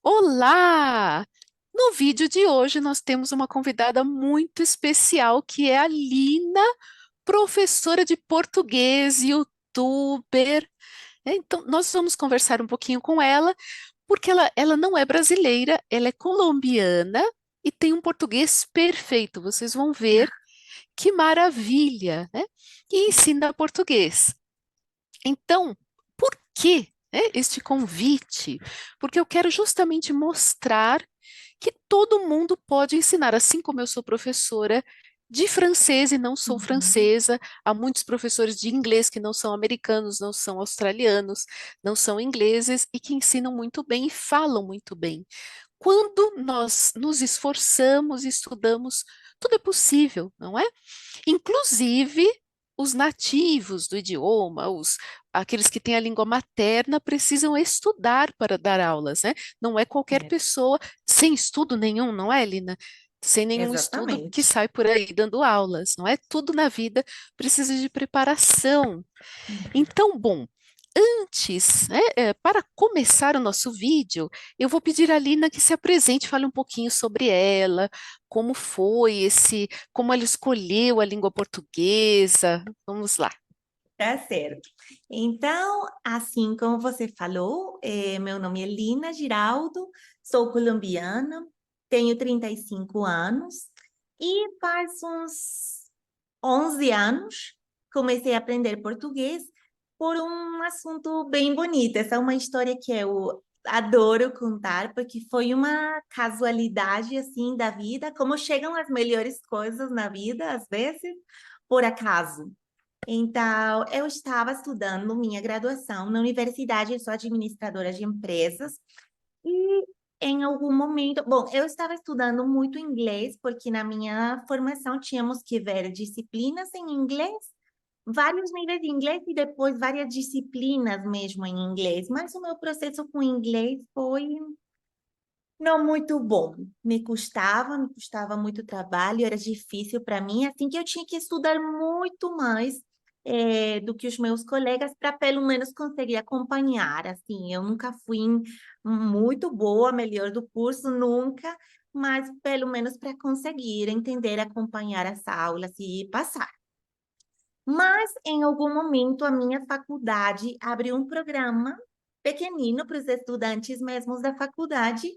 Olá! No vídeo de hoje nós temos uma convidada muito especial que é a Lina, professora de português, youtuber. Então, nós vamos conversar um pouquinho com ela, porque ela não é brasileira, ela é colombiana e tem um português perfeito. Vocês vão ver que maravilha, né? E ensina português. Então, por que, né, este convite? Porque eu quero justamente mostrar que todo mundo pode ensinar, assim como eu sou professora de francês e não sou Uhum. francesa, há muitos professores de inglês que não são americanos, não são australianos, não são ingleses e que ensinam muito bem e falam muito bem. Quando nós nos esforçamos e estudamos, tudo é possível, não é? Inclusive, os nativos do idioma, aqueles que têm a língua materna, precisam estudar para dar aulas, né? Não é qualquer É, pessoa sem estudo nenhum, não é, Lina? Sem nenhum estudo que exatamente. sai por aí dando aulas, não é? Tudo na vida precisa de preparação. Uhum. Então, bom, antes, né, para começar o nosso vídeo, eu vou pedir à Lina que se apresente, fale um pouquinho sobre ela, como foi como ela escolheu a língua portuguesa. Vamos lá. Tá certo. Então, assim como você falou, meu nome é Lina Giraldo, sou colombiana, tenho 35 anos e faz uns 11 anos comecei a aprender português por um assunto bem bonito. Essa é uma história que eu adoro contar, porque foi uma casualidade assim da vida, como chegam as melhores coisas na vida, às vezes, por acaso. Então, eu estava estudando minha graduação na universidade, eu sou administradora de empresas, e em algum momento, bom, eu estava estudando muito inglês, porque na minha formação tínhamos que ver disciplinas em inglês, vários níveis de inglês e depois várias disciplinas mesmo em inglês, mas o meu processo com inglês foi não muito bom. Me custava muito trabalho, era difícil para mim, assim que eu tinha que estudar muito mais do que os meus colegas para pelo menos conseguir acompanhar. Assim, eu nunca fui muito boa, melhor do curso, nunca, mas pelo menos para conseguir entender, acompanhar as aulas e passar. Mas em algum momento a minha faculdade abriu um programa pequenino para os estudantes mesmos da faculdade,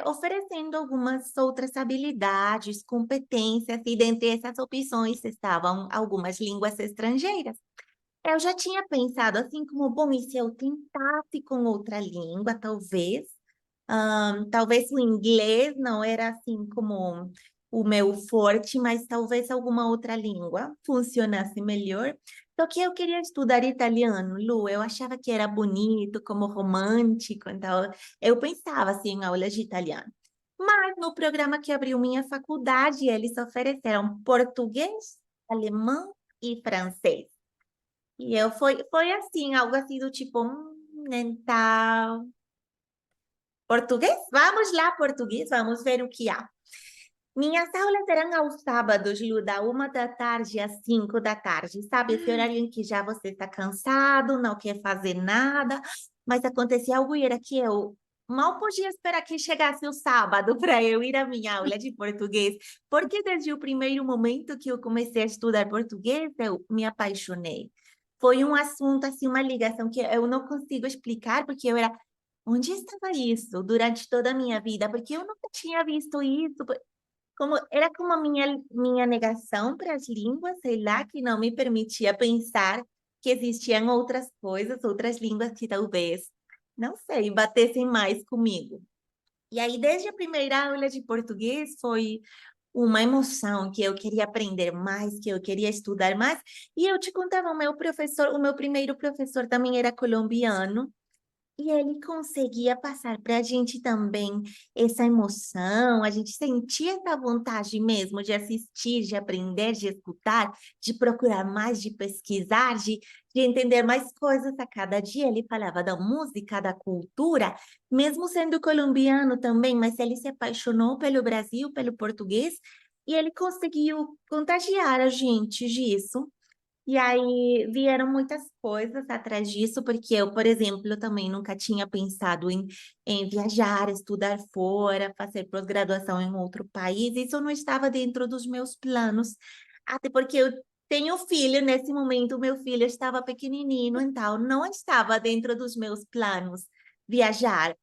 oferecendo algumas outras habilidades, competências, e dentre essas opções estavam algumas línguas estrangeiras. Eu já tinha pensado assim como, bom, e se eu tentasse com outra língua, talvez? Talvez o inglês não era assim como o meu forte, mas talvez alguma outra língua funcionasse melhor. Só que eu queria estudar italiano, Lu. Eu achava que era bonito, como romântico, então eu pensava assim em aulas de italiano. Mas no programa que abriu minha faculdade, eles ofereceram português, alemão e francês. E foi assim, algo assim do tipo, então, português? Vamos lá, português, vamos ver o que há. Minhas aulas eram aos sábados, Lu, da 1 da tarde às 5 da tarde. Sabe, esse horário em que já você está cansado, não quer fazer nada, mas acontecia algo e era que eu mal podia esperar que chegasse o sábado para eu ir à minha aula de português, porque desde o primeiro momento que eu comecei a estudar português, eu me apaixonei. Foi um assunto, assim, uma ligação que eu não consigo explicar, porque eu era onde estava isso durante toda a minha vida? Porque eu nunca tinha visto isso. Como, era como a minha negação para as línguas, sei lá, que não me permitia pensar que existiam outras coisas, outras línguas que talvez, não sei, batessem mais comigo. E aí, desde a primeira aula de português, foi uma emoção que eu queria aprender mais, que eu queria estudar mais. E eu te contava, o meu primeiro professor também era colombiano. E ele conseguia passar para a gente também essa emoção, a gente sentia essa vontade mesmo de assistir, de aprender, de escutar, de procurar mais, de pesquisar, de entender mais coisas a cada dia. Ele falava da música, da cultura, mesmo sendo colombiano também, mas ele se apaixonou pelo Brasil, pelo português, e ele conseguiu contagiar a gente disso. E aí vieram muitas coisas atrás disso, porque eu, por exemplo, também nunca tinha pensado em viajar, estudar fora, fazer pós-graduação em outro país. Isso não estava dentro dos meus planos, até porque eu tenho filho, nesse momento meu filho estava pequenininho, então não estava dentro dos meus planos viajar.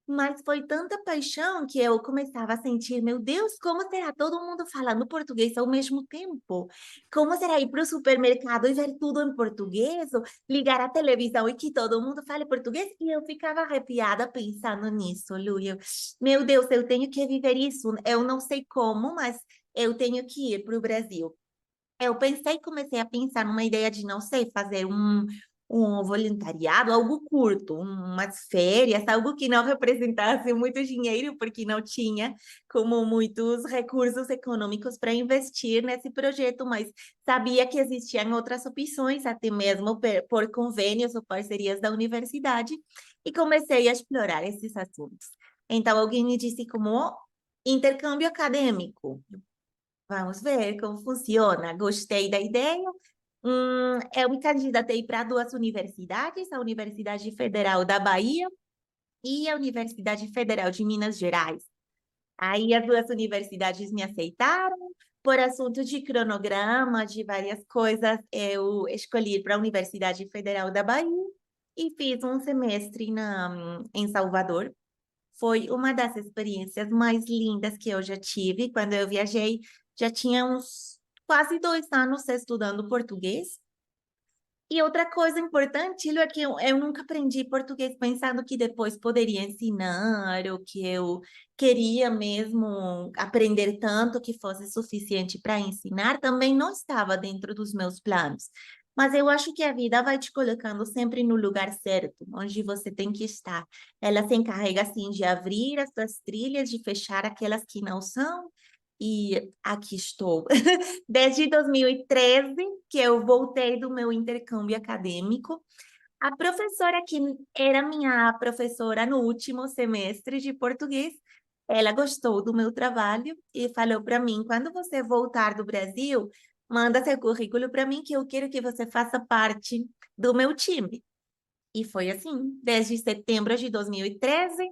Mas foi tanta paixão que eu começava a sentir, meu Deus, como será todo mundo falando português ao mesmo tempo? Como será ir para o supermercado e ver tudo em português? Ou ligar a televisão e que todo mundo fale português? E eu ficava arrepiada pensando nisso, Lu. Meu Deus, eu tenho que viver isso. Eu não sei como, mas eu tenho que ir para o Brasil. Eu pensei, comecei a pensar numa ideia de, não sei, fazer um voluntariado, algo curto, umas férias, algo que não representasse muito dinheiro, porque não tinha como muitos recursos econômicos para investir nesse projeto, mas sabia que existiam outras opções, até mesmo por convênios ou parcerias da universidade, e comecei a explorar esses assuntos. Então, alguém me disse como "Oh, intercâmbio acadêmico. Vamos ver como funciona. Gostei da ideia. Eu me candidatei para duas universidades, a Universidade Federal da Bahia e a Universidade Federal de Minas Gerais. Aí as duas universidades me aceitaram. Por assunto de cronograma, de várias coisas, eu escolhi ir para a Universidade Federal da Bahia e fiz um semestre em Salvador. Foi uma das experiências mais lindas que eu já tive. Quando eu viajei, já tinha uns quase 2 anos estudando português. E outra coisa importante, Lu, é que eu nunca aprendi português pensando que depois poderia ensinar, ou que eu queria mesmo aprender tanto que fosse suficiente para ensinar, também não estava dentro dos meus planos. Mas eu acho que a vida vai te colocando sempre no lugar certo, onde você tem que estar. Ela se encarrega, assim, de abrir as suas trilhas, de fechar aquelas que não são, e aqui estou. Desde 2013, que eu voltei do meu intercâmbio acadêmico. A professora que era minha professora no último semestre de português, ela gostou do meu trabalho e falou para mim: quando você voltar do Brasil, manda seu currículo para mim que eu quero que você faça parte do meu time. E foi assim, desde setembro de 2013,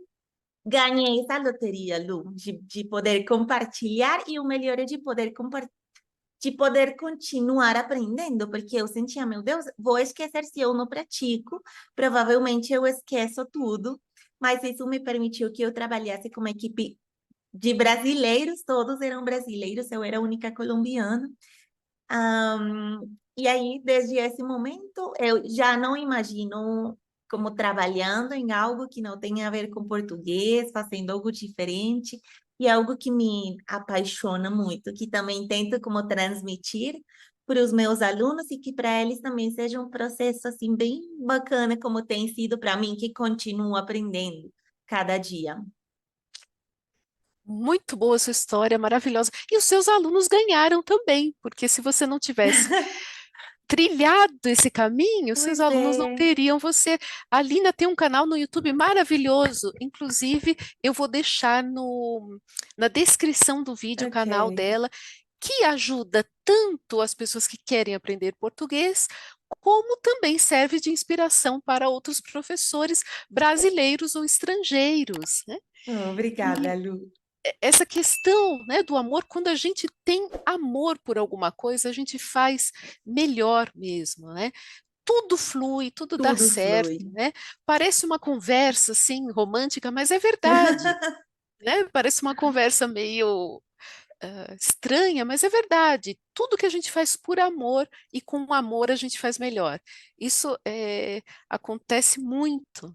ganhei essa loteria, Lu, de poder compartilhar e o melhor é de poder continuar aprendendo, porque eu sentia, meu Deus, vou esquecer se eu não pratico, provavelmente eu esqueço tudo, mas isso me permitiu que eu trabalhasse com uma equipe de brasileiros, todos eram brasileiros, eu era a única colombiana. E aí, desde esse momento, eu já não imagino como trabalhando em algo que não tenha a ver com português, fazendo algo diferente, e é algo que me apaixona muito, que também tento como transmitir para os meus alunos e que para eles também seja um processo assim bem bacana, como tem sido para mim, que continuo aprendendo cada dia. Muito boa essa história, maravilhosa. E os seus alunos ganharam também, porque se você não tivesse trilhado esse caminho, seus Pois alunos não é, teriam você. A Lina tem um canal no YouTube maravilhoso. Inclusive, eu vou deixar na descrição do vídeo o canal ok. dela, que ajuda tanto as pessoas que querem aprender português, como também serve de inspiração para outros professores brasileiros ou estrangeiros, né? Oh, obrigada, Lu. Essa questão, né, do amor, quando a gente tem amor por alguma coisa, a gente faz melhor mesmo, né? Tudo flui, tudo dá Tudo certo, flui. né? Parece uma conversa assim romântica, mas é verdade, né? Parece uma conversa meio estranha, mas é verdade. Tudo que a gente faz por amor e com amor a gente faz melhor. Isso acontece muito.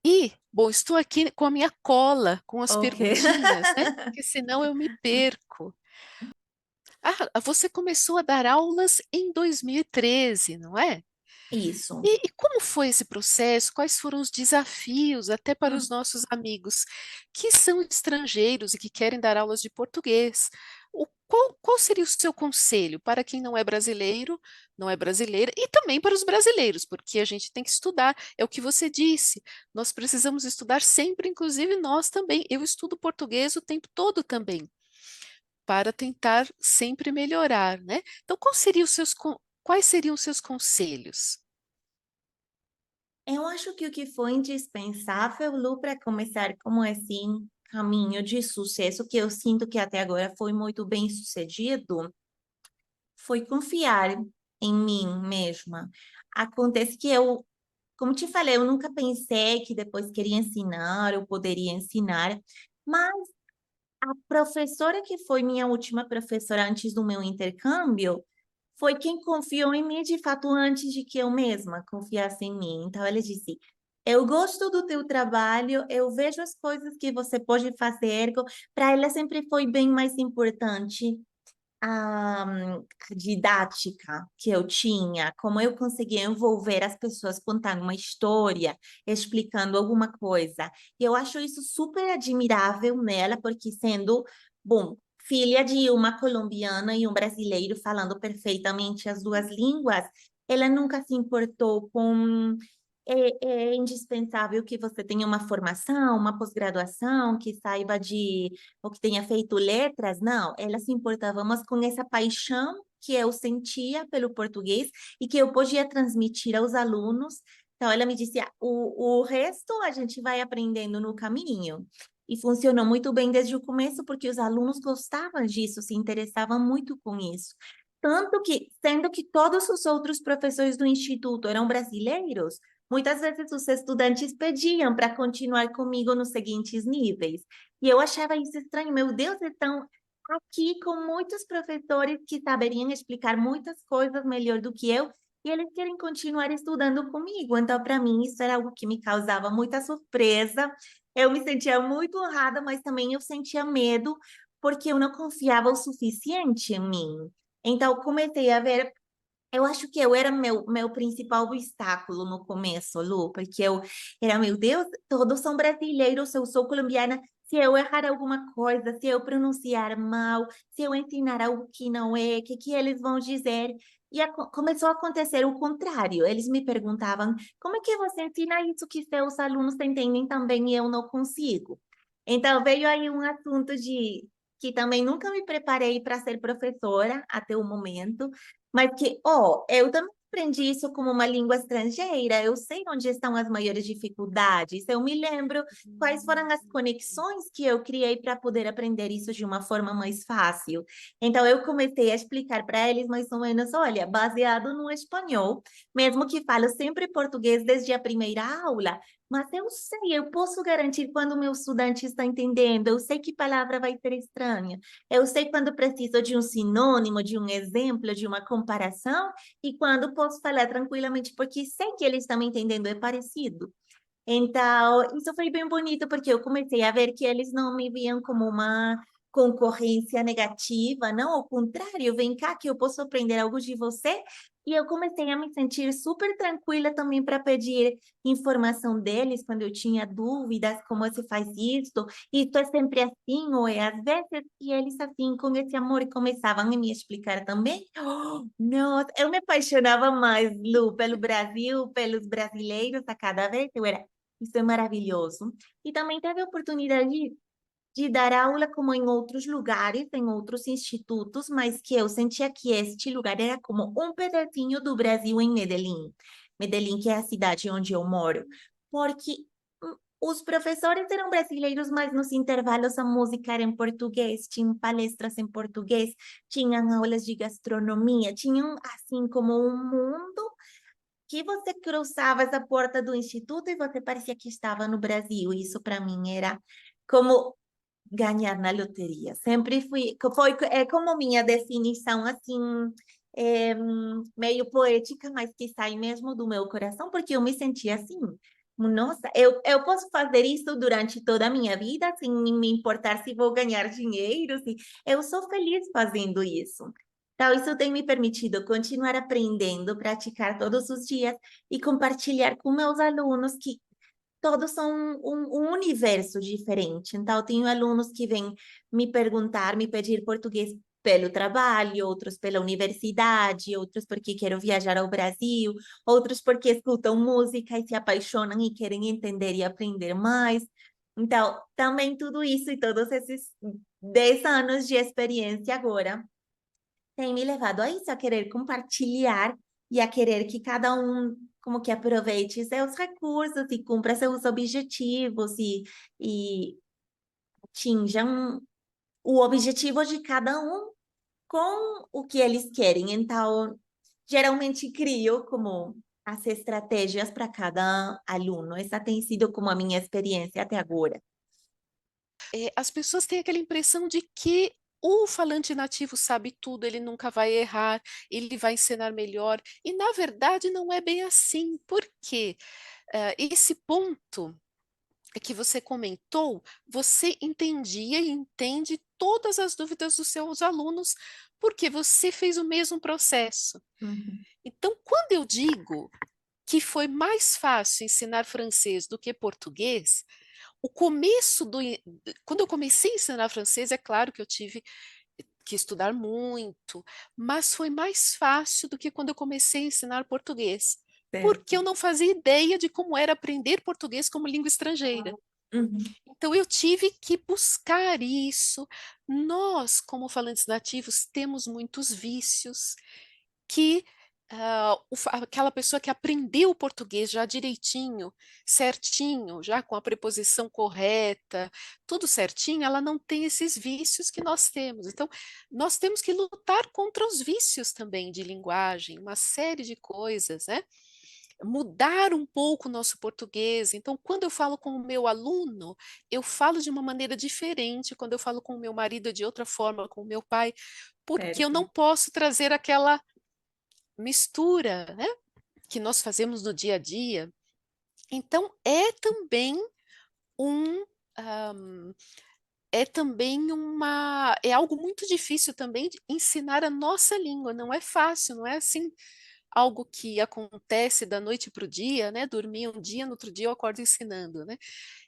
E, bom, estou aqui com a minha cola, com as Ok. perguntinhas, né? Porque senão eu me perco. Ah, você começou a dar aulas em 2013, não é? Isso. E como foi esse processo? Quais foram os desafios, até para os Hum. nossos amigos que são estrangeiros e que querem dar aulas de português? Qual seria o seu conselho para quem não é brasileiro, não é brasileira, e também para os brasileiros, porque a gente tem que estudar, é o que você disse, nós precisamos estudar sempre, inclusive nós também. Eu estudo português o tempo todo também, para tentar sempre melhorar, né? Então, qual seriam os seus Quais seriam os seus conselhos? Eu acho que o que foi indispensável, Lu, para começar como assim, caminho de sucesso, que eu sinto que até agora foi muito bem sucedido, foi confiar em mim mesma. Acontece que eu, como te falei, eu nunca pensei que depois queria ensinar, eu poderia ensinar, mas a professora que foi minha última professora antes do meu intercâmbio foi quem confiou em mim de fato antes de que eu mesma confiasse em mim. Então ela disse: Eu gosto do teu trabalho, eu vejo as coisas que você pode fazer. Para ela sempre foi bem mais importante a didática que eu tinha, como eu conseguia envolver as pessoas contando uma história, explicando alguma coisa. E eu acho isso super admirável nela, porque sendo, bom, filha de uma colombiana e um brasileiro falando perfeitamente as duas línguas, ela nunca se importou com é indispensável que você tenha uma formação, uma pós-graduação, que saiba de, ou que tenha feito letras, não. Ela se importava mais com essa paixão que eu sentia pelo português e que eu podia transmitir aos alunos. Então, ela me disse, o resto a gente vai aprendendo no caminho. E funcionou muito bem desde o começo, porque os alunos gostavam disso, se interessavam muito com isso. Tanto que, sendo que todos os outros professores do instituto eram brasileiros, muitas vezes os estudantes pediam para continuar comigo nos seguintes níveis. E eu achava isso estranho. Meu Deus, estão aqui com muitos professores que saberiam explicar muitas coisas melhor do que eu, e eles querem continuar estudando comigo. Então, para mim, isso era algo que me causava muita surpresa. Eu me sentia muito honrada, mas também eu sentia medo, porque eu não confiava o suficiente em mim. Então, comecei a ver, eu acho que eu era meu principal obstáculo no começo, Lu, porque eu era, meu Deus, todos são brasileiros, eu sou colombiana. Se eu errar alguma coisa, se eu pronunciar mal, se eu ensinar algo que não é, o que, que eles vão dizer? E começou a acontecer o contrário. Eles me perguntavam, como é que você ensina isso que seus alunos entendem também e eu não consigo? Então, veio aí um assunto de que também nunca me preparei para ser professora até o momento, mas que, ó, eu também aprendi isso como uma língua estrangeira, eu sei onde estão as maiores dificuldades, eu me lembro quais foram as conexões que eu criei para poder aprender isso de uma forma mais fácil. Então, eu comecei a explicar para eles mais ou menos, olha, baseado no espanhol, mesmo que falo sempre português desde a primeira aula, mas eu sei, eu posso garantir quando o meu estudante está entendendo, eu sei que palavra vai ser estranha. Eu sei quando preciso de um sinônimo, de um exemplo, de uma comparação, e quando posso falar tranquilamente, porque sei que eles estão entendendo, é parecido. Então, isso foi bem bonito, porque eu comecei a ver que eles não me viam como uma concorrência negativa, não, ao contrário, vem cá que eu posso aprender algo de você. E eu comecei a me sentir super tranquila também para pedir informação deles quando eu tinha dúvidas, como se faz isso é sempre assim, ou é às vezes, e eles assim, com esse amor, começavam a me explicar também. Oh, nossa, eu me apaixonava mais, Lu, pelo Brasil, pelos brasileiros a cada vez, eu era isso é maravilhoso. E também teve a oportunidade de dar aula como em outros lugares, em outros institutos, mas que eu sentia que este lugar era como um pedacinho do Brasil em Medellín. Medellín, que é a cidade onde eu moro. Porque os professores eram brasileiros, mas nos intervalos a música era em português, tinham palestras em português, tinham aulas de gastronomia, tinham assim como um mundo que você cruzava essa porta do instituto e você parecia que estava no Brasil. Isso para mim era como ganhar na loteria. Sempre fui, foi é como minha definição assim, meio poética, mas que sai mesmo do meu coração, porque eu me sentia assim. Nossa, eu posso fazer isso durante toda a minha vida, sem me importar se vou ganhar dinheiro, se eu sou feliz fazendo isso. Então, isso tem me permitido continuar aprendendo, praticar todos os dias e compartilhar com meus alunos que todos são um universo diferente. Então, eu tenho alunos que vêm me perguntar, me pedir português pelo trabalho, outros pela universidade, outros porque quero viajar ao Brasil, outros porque escutam música e se apaixonam e querem entender e aprender mais. Então, também tudo isso e todos esses 10 anos de experiência agora tem me levado a isso, a querer compartilhar e a querer que cada um como que aproveite seus recursos e cumpra seus objetivos e atinjam o objetivo de cada um com o que eles querem. Então, geralmente crio como as estratégias para cada aluno. Essa tem sido como a minha experiência até agora. As pessoas têm aquela impressão de que o falante nativo sabe tudo, ele nunca vai errar, ele vai ensinar melhor. E, na verdade, não é bem assim. Por quê? Esse ponto que você comentou, você entendia e entende todas as dúvidas dos seus alunos, porque você fez o mesmo processo. Uhum, Então, quando eu digo que foi mais fácil ensinar francês do que português, o começo do. Quando eu comecei a ensinar francês, é claro que eu tive que estudar muito, mas foi mais fácil do que quando eu comecei a ensinar português, porque certo. eu não fazia ideia de como era aprender português como língua estrangeira. Uhum, Então, eu tive que buscar isso. Nós, como falantes nativos, temos muitos vícios que aquela pessoa que aprendeu o português já direitinho, certinho, já com a preposição correta, tudo certinho, ela não tem esses vícios que nós temos. Então, nós temos que lutar contra os vícios também de linguagem, uma série de coisas, né? Mudar um pouco o nosso português. Então, quando eu falo com o meu aluno, eu falo de uma maneira diferente. Quando eu falo com o meu marido, é de outra forma, com o meu pai, porque eu certo. não posso trazer aquela mistura, né, que nós fazemos no dia a dia. Então, um, ahm, é também é algo muito difícil também de ensinar a nossa língua. Não é fácil, não é assim algo que acontece da noite para o dia, né? Dormir um dia, no outro dia eu acordo ensinando, né?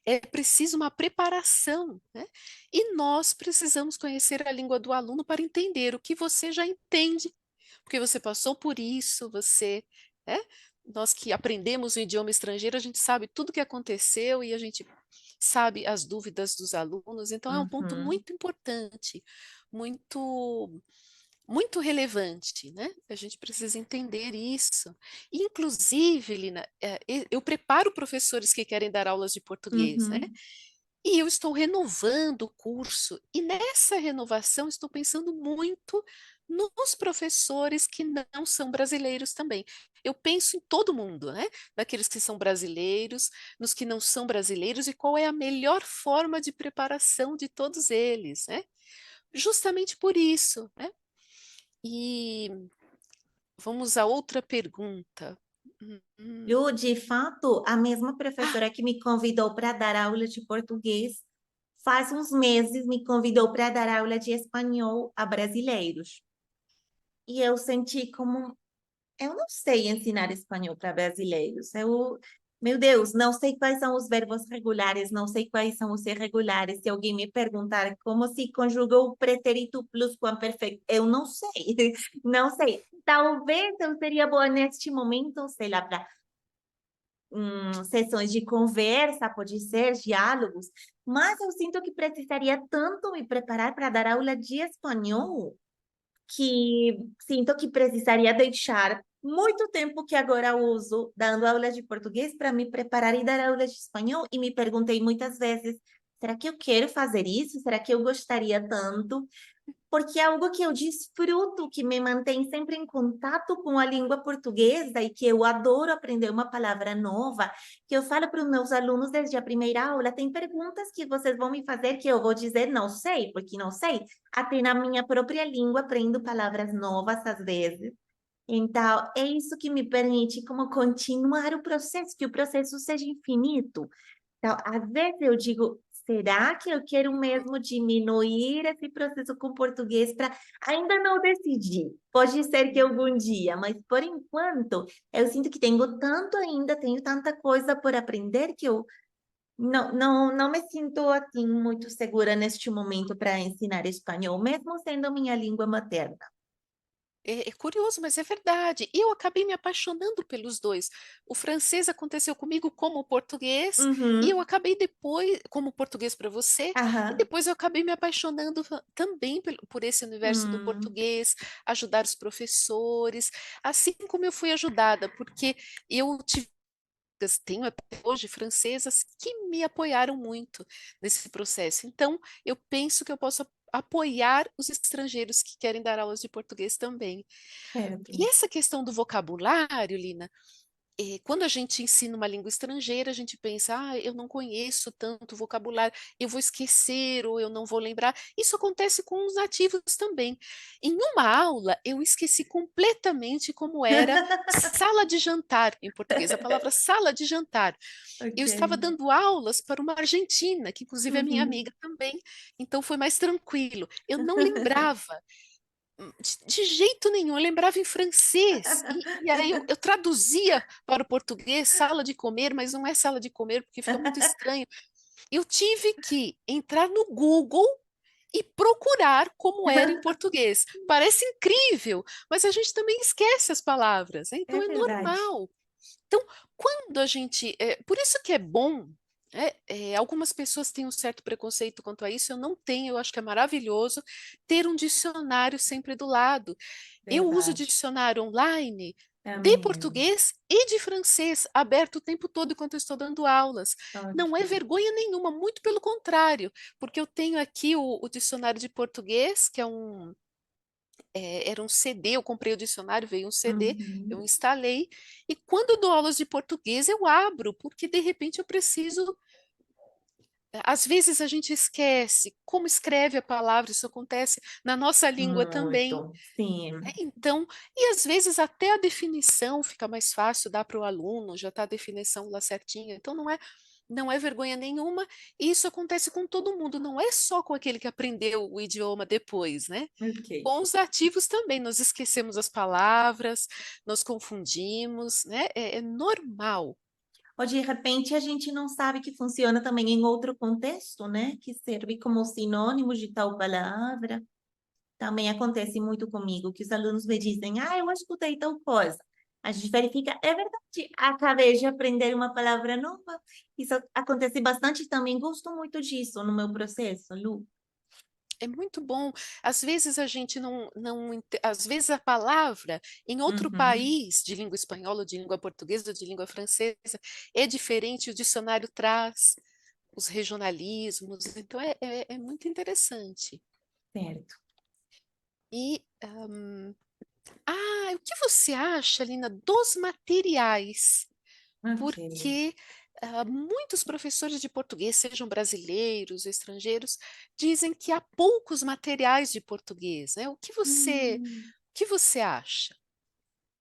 É preciso uma preparação, né? E nós precisamos conhecer a língua do aluno para entender o que você já entende, porque você passou por isso, você, né? Nós que aprendemos um idioma estrangeiro, a gente sabe tudo o que aconteceu e a gente sabe as dúvidas dos alunos, então é um ponto Uhum, muito importante, muito muito relevante, né? A gente precisa entender isso. Inclusive, Lina, eu preparo professores que querem dar aulas de português, né? uhum, E eu estou renovando o curso, e nessa renovação estou pensando muito nos professores que não são brasileiros também. Eu penso em todo mundo, né? Naqueles que são brasileiros, nos que não são brasileiros, e qual é a melhor forma de preparação de todos eles, né? Justamente por isso, né? E vamos a outra pergunta. Hum, hum. Eu, de fato, a mesma Ah, professora que me convidou para dar aula de português, faz uns meses me convidou para dar aula de espanhol a brasileiros. E eu senti como, eu não sei ensinar espanhol para brasileiros. Meu Deus, não sei quais são os verbos regulares, não sei quais são os irregulares. Se alguém me perguntar como se conjuga o pretérito pluscuamperfeito, eu não sei, não sei. Talvez eu seria boa neste momento, sei lá, para sessões de conversa, pode ser, diálogos, mas eu sinto que precisaria tanto me preparar para dar aula de espanhol que sinto que precisaria deixar muito tempo que agora uso dando aula de português para me preparar e dar aula de espanhol. E me perguntei muitas vezes: será que eu quero fazer isso? Será que eu gostaria tanto? Porque é algo que eu desfruto, que me mantém sempre em contato com a língua portuguesa e que eu adoro aprender uma palavra nova, que eu falo para os meus alunos desde a primeira aula, tem perguntas que vocês vão me fazer que eu vou dizer não sei, porque não sei. Até na minha própria língua aprendo palavras novas às vezes. Então, é isso que me permite como continuar o processo, que o processo seja infinito. Então, às vezes eu digo, será que eu quero mesmo diminuir esse processo com português para ainda não decidir? Pode ser que algum dia, mas por enquanto eu sinto que tenho tanto ainda, tenho tanta coisa por aprender que eu não me sinto assim muito segura neste momento para ensinar espanhol, mesmo sendo minha língua materna. É curioso, mas é verdade. E eu acabei me apaixonando pelos dois. O francês aconteceu comigo como o português, e eu Uhum. acabei depois, como português para você, e Aham. depois eu acabei me apaixonando também por esse universo do Hum. português, ajudar os professores, assim como eu fui ajudada, porque eu tive tenho até hoje francesas que me apoiaram muito nesse processo. Então, eu penso que eu posso apoiar os estrangeiros que querem dar aulas de português também. E Certo. essa questão do vocabulário, Lina, quando a gente ensina uma língua estrangeira, a gente pensa, eu não conheço tanto vocabulário, eu vou esquecer ou eu não vou lembrar. Isso acontece com os nativos também. Em uma aula, eu esqueci completamente como era sala de jantar em português, a palavra sala de jantar. Eu Ok. estava dando aulas para uma argentina, que inclusive é minha Uhum. amiga também, então foi mais tranquilo. Eu não lembrava de jeito nenhum, eu lembrava em francês, e aí eu traduzia para o português sala de comer, mas não é sala de comer, porque fica muito estranho. Eu tive que entrar no Google e procurar como era em português. Parece incrível, mas a gente também esquece as palavras, né? É Então é verdade. normal. Então, quando a gente. Por isso que é bom. Algumas pessoas têm um certo preconceito quanto a isso, eu não tenho, eu acho que é maravilhoso ter um dicionário sempre do lado. Eu uso Verdade. dicionário online de Também. português e de francês, aberto o tempo todo enquanto eu estou dando aulas. Não é Ok. vergonha nenhuma, muito pelo contrário, porque eu tenho aqui o dicionário de português, que era um CD, eu comprei o dicionário, veio um CD, eu Uhum. instalei, e quando eu dou aulas de português, eu abro, porque de repente eu preciso. Às vezes a gente esquece como escreve a palavra, isso acontece na nossa língua também. Muito. Sim. Então, e às vezes até a definição fica mais fácil, dá para o aluno, já está a definição lá certinha. Então, não é vergonha nenhuma, e isso acontece com todo mundo, não é só com aquele que aprendeu o idioma depois, né? Ok. Com os ativos também, nós esquecemos as palavras, nós confundimos, né? É normal. Ou de repente a gente não sabe que funciona também em outro contexto, né? Que serve como sinônimo de tal palavra. Também acontece muito comigo, que os alunos me dizem, eu escutei tal coisa. A gente verifica, é verdade, acabei de aprender uma palavra nova. Isso acontece bastante também, gosto muito disso no meu processo, Lu. É muito bom. Às vezes a gente às vezes a palavra em outro Uhum. país de língua espanhola, de língua portuguesa, ou de língua francesa, é diferente, o dicionário traz os regionalismos, então é muito interessante. Certo. E, o que você acha, Lina, dos materiais? Ok. Porque muitos professores de português, sejam brasileiros ou estrangeiros, dizem que há poucos materiais de português, né? Hum. O que você acha?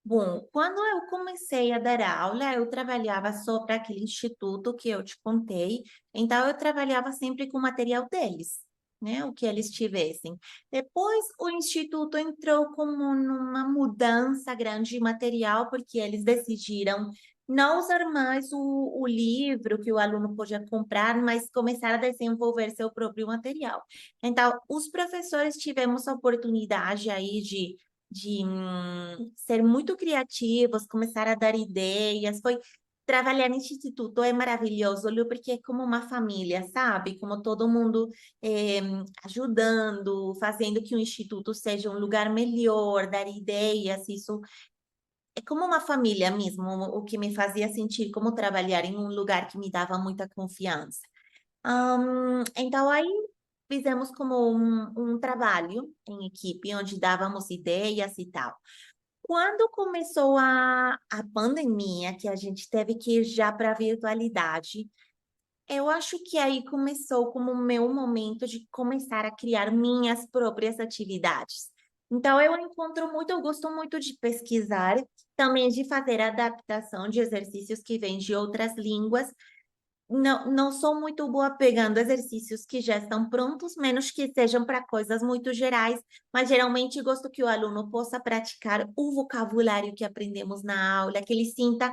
Bom, quando eu comecei a dar aula, eu trabalhava só para aquele instituto que eu te contei, então eu trabalhava sempre com o material deles, né? O que eles tivessem. Depois, o instituto entrou como numa mudança grande de material, porque eles decidiram não usar mais o livro que o aluno podia comprar, mas começar a desenvolver seu próprio material. Então, os professores tivemos a oportunidade aí de ser muito criativos, começar a dar ideias. Trabalhar nesse instituto é maravilhoso, Lu, porque é como uma família, sabe? Como todo mundo eh, ajudando, fazendo que o instituto seja um lugar melhor, dar ideias, isso é como uma família mesmo, o que me fazia sentir como trabalhar em um lugar que me dava muita confiança. Então, aí fizemos como um trabalho em equipe, onde dávamos ideias e tal. Quando começou a pandemia, que a gente teve que ir já para a virtualidade, eu acho que aí começou como o meu momento de começar a criar minhas próprias atividades. Então, eu gosto muito de pesquisar, também de fazer adaptação de exercícios que vêm de outras línguas. Não sou muito boa pegando exercícios que já estão prontos, menos que sejam para coisas muito gerais, mas geralmente gosto que o aluno possa praticar o vocabulário que aprendemos na aula, que ele sinta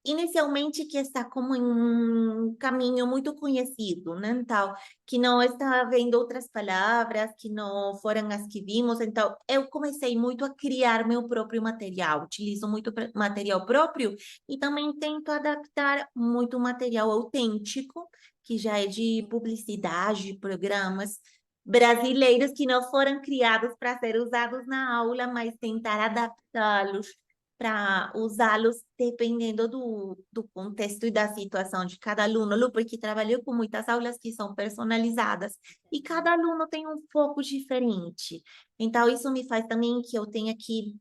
inicialmente que está como em um caminho muito conhecido, né? Então, que não está vendo outras palavras que não foram as que vimos. Então, eu comecei muito a criar meu próprio material. Utilizo muito material próprio e também tento adaptar muito material autêntico, que já é de publicidade, programas brasileiros que não foram criados para ser usados na aula, mas tentar adaptá-los para usá-los dependendo do contexto e da situação de cada aluno, Lu, porque trabalhei com muitas aulas que são personalizadas e cada aluno tem um foco diferente. Então, isso me faz também que eu tenha que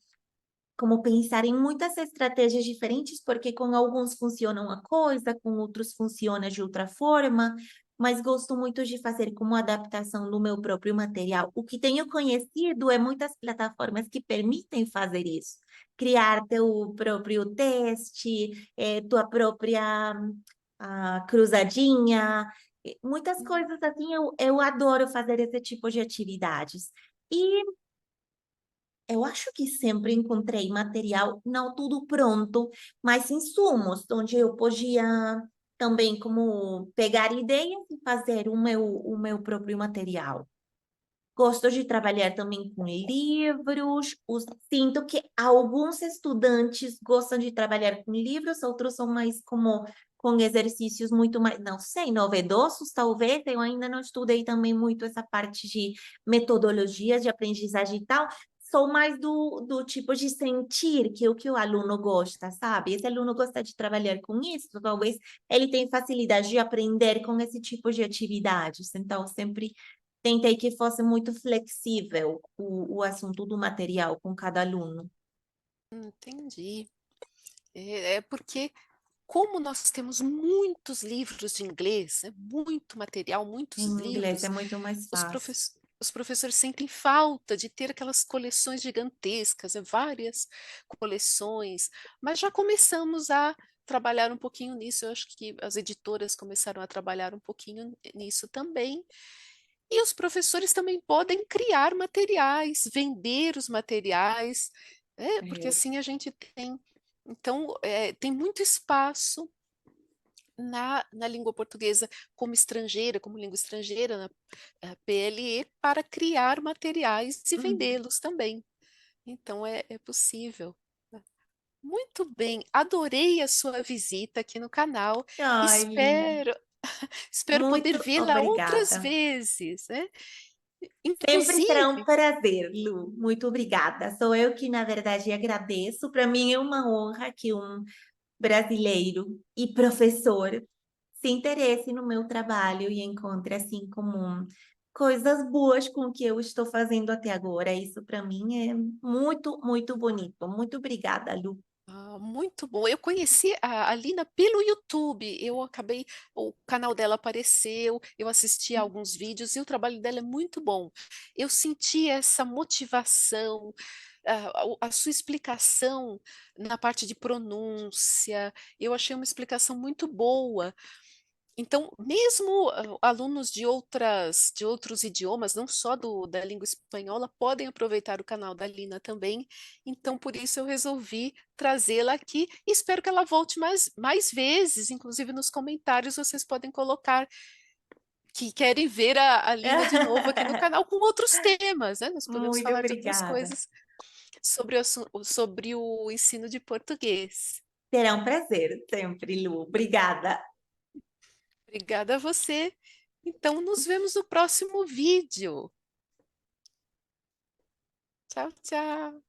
como pensar em muitas estratégias diferentes, porque com alguns funciona uma coisa, com outros funciona de outra forma, mas gosto muito de fazer como adaptação do meu próprio material. O que tenho conhecido é muitas plataformas que permitem fazer isso. Criar teu próprio teste, tua própria cruzadinha, muitas coisas assim, eu adoro fazer esse tipo de atividades. E eu acho que sempre encontrei material, não tudo pronto, mas insumos, onde eu podia também como pegar ideias e fazer o meu próprio material. Gosto de trabalhar também com livros. Sinto que alguns estudantes gostam de trabalhar com livros, outros são mais como com exercícios muito mais, não sei, novedosos, talvez. Eu ainda não estudei também muito essa parte de metodologias de aprendizagem e tal. Sou mais do tipo de sentir que o que o aluno gosta, sabe? Esse aluno gosta de trabalhar com isso, talvez ele tenha facilidade de aprender com esse tipo de atividades. Então, sempre tentei que fosse muito flexível o assunto do material com cada aluno. Entendi. É porque, como nós temos muitos livros de inglês, muito material, Em muitos inglês é livros, muito mais fácil. os professores sentem falta de ter aquelas coleções gigantescas, várias coleções, mas já começamos a trabalhar um pouquinho nisso. Eu acho que as editoras começaram a trabalhar um pouquinho nisso também. E os professores também podem criar materiais, vender os materiais, porque É, assim a gente tem. Então, tem muito espaço na língua portuguesa como estrangeira, como língua estrangeira, na PLE, para criar materiais e uhum. vendê-los também. Então, é possível. Muito bem, adorei a sua visita aqui no canal. Ai, Lina, Espero poder muito vê-la outras obrigada. vezes, né? Sempre será um Inclusive, prazer, Lu. Muito obrigada. Sou eu que, na verdade, agradeço. Para mim é uma honra que um brasileiro e professor se interesse no meu trabalho e encontre assim como coisas boas com o que eu estou fazendo até agora. Isso para mim é muito, muito bonito. Muito obrigada, Lu. muito bom. Eu conheci a Lina pelo YouTube. O canal dela apareceu, eu assisti a alguns vídeos e o trabalho dela é muito bom. Eu senti essa motivação, a sua explicação na parte de pronúncia. Eu achei uma explicação muito boa. Então, mesmo alunos de outros idiomas, não só da língua espanhola, podem aproveitar o canal da Lina também. Então, por isso eu resolvi trazê-la aqui e espero que ela volte mais vezes. Inclusive, nos comentários vocês podem colocar que querem ver a Lina de novo aqui no canal com outros temas, né? Nós podemos Muito falar de outras obrigada. coisas sobre o ensino de português. Será um prazer sempre, Lu. Obrigada. Obrigada a você. Então, nos vemos no próximo vídeo. Tchau, tchau.